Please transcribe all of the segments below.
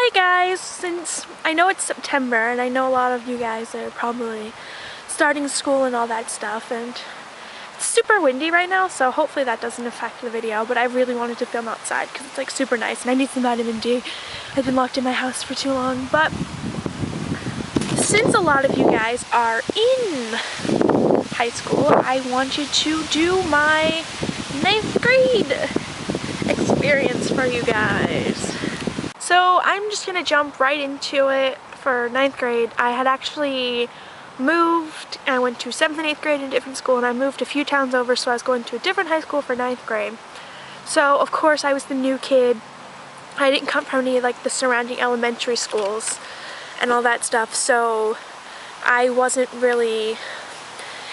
Hi guys! Since I know it's September and I know a lot of you guys are probably starting school and all that stuff, and it's super windy right now, so hopefully that doesn't affect the video, but I really wanted to film outside because it's like super nice and I need some vitamin D. I've been locked in my house for too long, but since a lot of you guys are in high school, I wanted to do my 9th grade experience for you guys. So I'm just gonna jump right into it for 9th grade. I had actually moved, and I went to 7th and 8th grade in a different school, and I moved a few towns over, so I was going to a different high school for 9th grade. So of course I was the new kid. I didn't come from any of like the surrounding elementary schools and all that stuff, so I wasn't really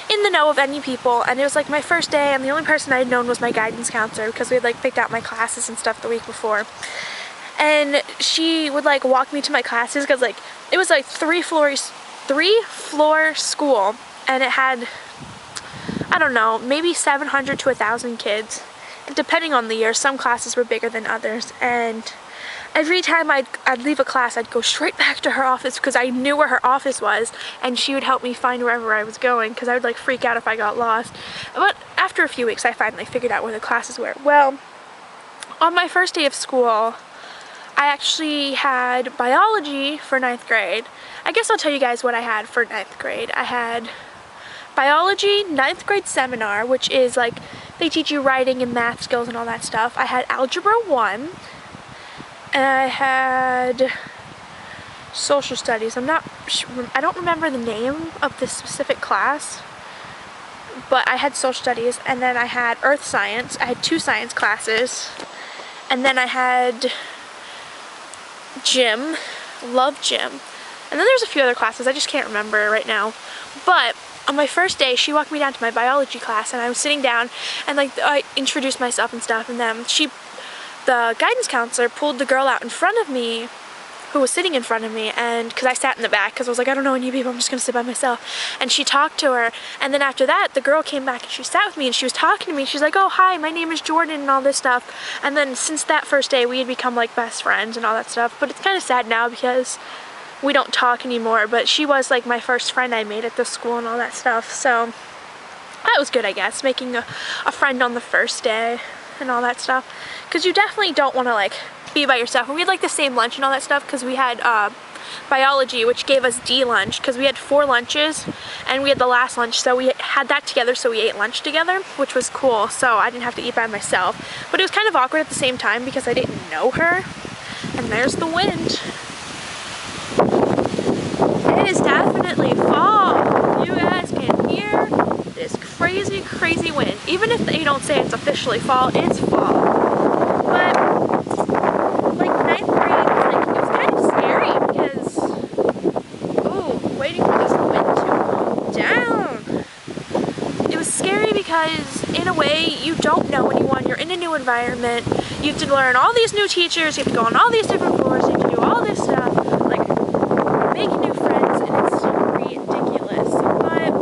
in the know of any people, and it was like my first day, and the only person I had known was my guidance counselor because we had like picked out my classes and stuff the week before. And she would like walk me to my classes because like it was like three floor school, and it had, I don't know, maybe 700 to 1,000 kids, and depending on the year. Some classes were bigger than others, and every time I'd leave a class, I'd go straight back to her office because I knew where her office was, and she would help me find wherever I was going because I would like freak out if I got lost. But after a few weeks I finally figured out where the classes were. Well, on my first day of school I actually had biology for 9th grade. I guess I'll tell you guys what I had for 9th grade. I had biology 9th grade seminar, which is like they teach you writing and math skills and all that stuff. I had algebra 1, and I had social studies. I don't remember the name of the specific class, but I had social studies, and then I had earth science. I had 2 science classes, and then I had gym, love gym, and then there's a few other classes I just can't remember right now. But on my first day she walked me down to my biology class, and I was sitting down, and like I introduced myself and stuff, and then the guidance counselor pulled the girl out in front of me who was sitting in front of me, and because I sat in the back because I was like, I don't know any people, I'm just gonna sit by myself. And she talked to her, and then after that the girl came back and she sat with me and she was talking to me. She's like, oh hi, my name is Jordan and all this stuff. And then since that first day we had become like best friends and all that stuff. But it's kind of sad now because we don't talk anymore, but she was like my first friend I made at the school and all that stuff. So that was good, I guess, making a friend on the first day and all that stuff, because you definitely don't want to like be by yourself. And we had like the same lunch and all that stuff because we had biology, which gave us D lunch because we had 4 lunches and we had the last lunch, so we had that together, so we ate lunch together, which was cool, so I didn't have to eat by myself. But it was kind of awkward at the same time because I didn't know her. And there's the wind. It is definitely fall. You guys can hear this crazy wind. Even if they don't say it's officially fall, it's fall. But like 9th grade, like, it was kind of scary because, ooh, waiting for this wind to calm down. It was scary because in a way you don't know anyone, you're in a new environment, you have to learn all these new teachers, you have to go on all these different floors, you have to do all this stuff, like make new friends, and it's ridiculous. But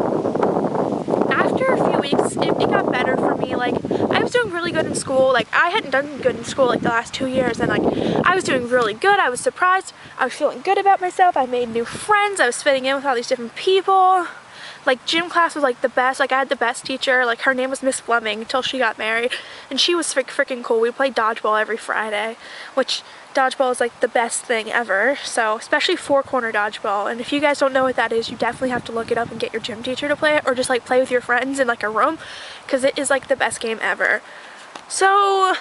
after a few weeks it got better for me. Like I was doing really good in school. Like I hadn't done good in school like the last 2 years, and like I was doing really good. I was surprised. I was feeling good about myself. I made new friends. I was fitting in with all these different people. Like gym class was like the best. Like I had the best teacher. Like her name was Miss Fleming until she got married, and she was freaking cool. We played dodgeball every Friday, which dodgeball is like the best thing ever. So especially 4-corner dodgeball, and if you guys don't know what that is, you definitely have to look it up and get your gym teacher to play it, or just like play with your friends in like a room, because it is like the best game ever. So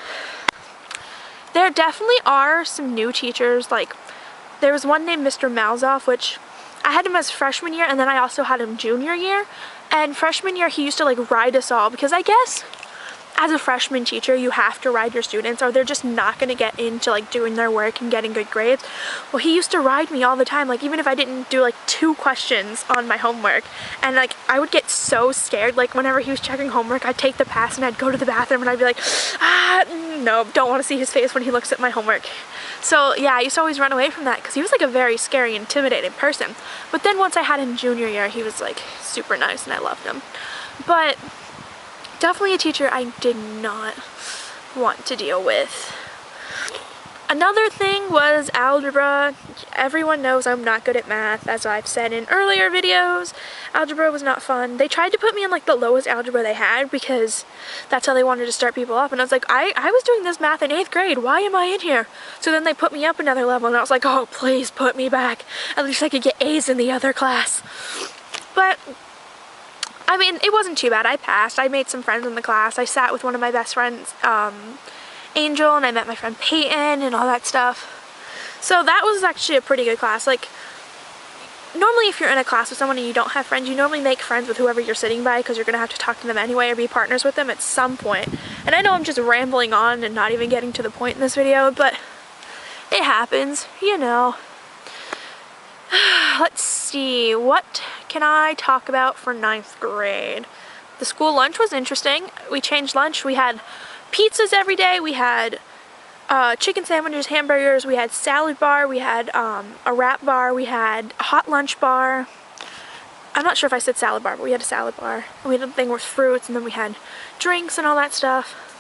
there definitely are some new teachers. Like there was one named Mr. Malzoff, which I had him as freshman year, and then I also had him junior year. And freshman year he used to like ride us all, because I guess as a freshman teacher you have to ride your students or they're just not going to get into like doing their work and getting good grades. Well, he used to ride me all the time, like even if I didn't do like 2 questions on my homework, and like I would get so scared. Like whenever he was checking homework, I'd take the pass and I'd go to the bathroom and I'd be like, no, don't want to see his face when he looks at my homework. So yeah, I used to always run away from that because he was like a very scary, intimidating person. But then once I had him junior year, he was like super nice and I loved him. But definitely a teacher I did not want to deal with. Another thing was algebra. Everyone knows I'm not good at math, as I've said in earlier videos. Algebra was not fun. They tried to put me in like the lowest algebra they had because that's how they wanted to start people up. And I was like, I was doing this math in 8th grade. Why am I in here? So then they put me up another level and I was like, oh, please put me back. At least I could get A's in the other class. But I mean, it wasn't too bad. I passed. I made some friends in the class. I sat with one of my best friends, Angel, and I met my friend Peyton and all that stuff. So that was actually a pretty good class. Like, normally if you're in a class with someone and you don't have friends, you normally make friends with whoever you're sitting by because you're going to have to talk to them anyway or be partners with them at some point. And I know I'm just rambling on and not even getting to the point in this video, but it happens, you know. Let's see, what can I talk about for 9th grade? The school lunch was interesting. We changed lunch. We had pizzas every day. We had chicken sandwiches, hamburgers. We had salad bar. We had a wrap bar. We had a hot lunch bar. I'm not sure if I said salad bar, but we had a salad bar. And we had a thing with fruits, and then we had drinks and all that stuff.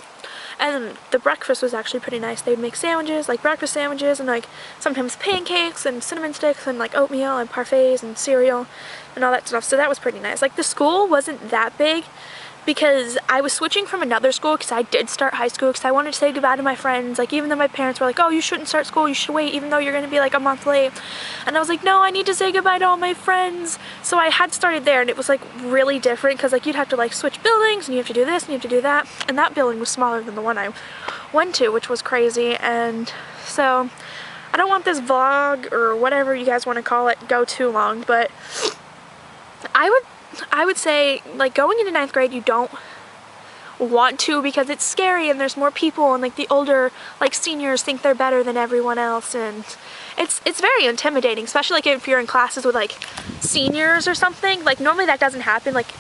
And the breakfast was actually pretty nice. They'd make sandwiches, like breakfast sandwiches, and like sometimes pancakes and cinnamon sticks and like oatmeal and parfaits and cereal and all that stuff. So that was pretty nice. Like the school wasn't that big because I was switching from another school because I did start high school because I wanted to say goodbye to my friends. Like even though my parents were like, oh, you shouldn't start school, you should wait even though you're going to be like a month late. And I was like, no, I need to say goodbye to all my friends. So I had started there and it was like really different because like you'd have to like switch buildings and you have to do this and you have to do that. And that building was smaller than the one I went to, which was crazy. And so I don't want this vlog or whatever you guys want to call it go too long, but I would say, like, going into 9th grade, you don't want to because it's scary and there's more people and, like, the older, like, seniors think they're better than everyone else, and it's very intimidating, especially, like, if you're in classes with, like, seniors or something. Like, normally that doesn't happen. Like,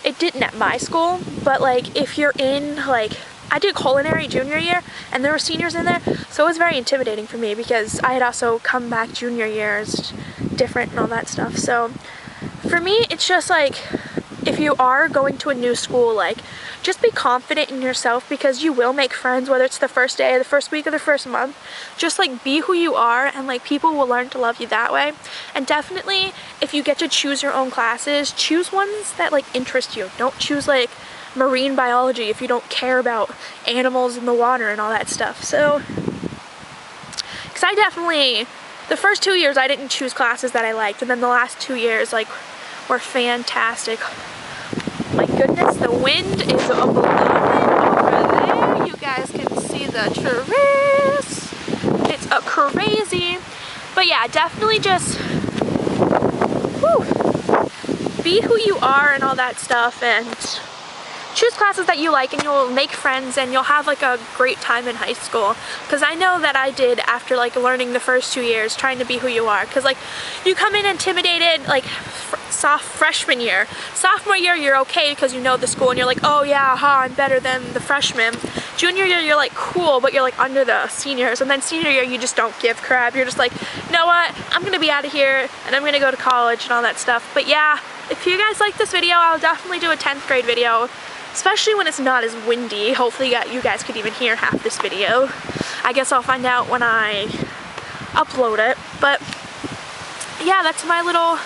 it didn't at my school, but, like, if you're in, like, I did culinary junior year, and there were seniors in there, so it was very intimidating for me because I had also come back junior year as different and all that stuff, so for me, it's just like, if you are going to a new school, like, just be confident in yourself because you will make friends, whether it's the first day, or the first week, or the first month. Just, like, be who you are, and, like, people will learn to love you that way. And definitely, if you get to choose your own classes, choose ones that, like, interest you. Don't choose, like, marine biology if you don't care about animals in the water and all that stuff. So, because I definitely, the first 2 years I didn't choose classes that I liked, and then the last 2 years, like, were fantastic. My goodness, the wind is blowing over there. You guys can see the trees. It's a crazy. But yeah, definitely just be who you are and all that stuff, and choose classes that you like, and you'll make friends and you'll have like a great time in high school. Because I know that I did after like learning the first 2 years, trying to be who you are. Because like you come in intimidated like freshman year. Sophomore year you're okay because you know the school and you're like, oh yeah, I'm better than the freshmen. Junior year you're like cool, but you're like under the seniors. And then senior year you just don't give crap. You're just like, you know what, I'm gonna be out of here and I'm gonna go to college and all that stuff. But yeah, if you guys like this video, I'll definitely do a 10th grade video. Especially when it's not as windy. Hopefully you guys could even hear half this video. I guess I'll find out when I upload it. But yeah, that's my little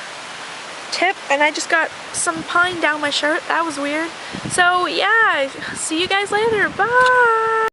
tip. And I just got some pine down my shirt. That was weird. So yeah, see you guys later. Bye!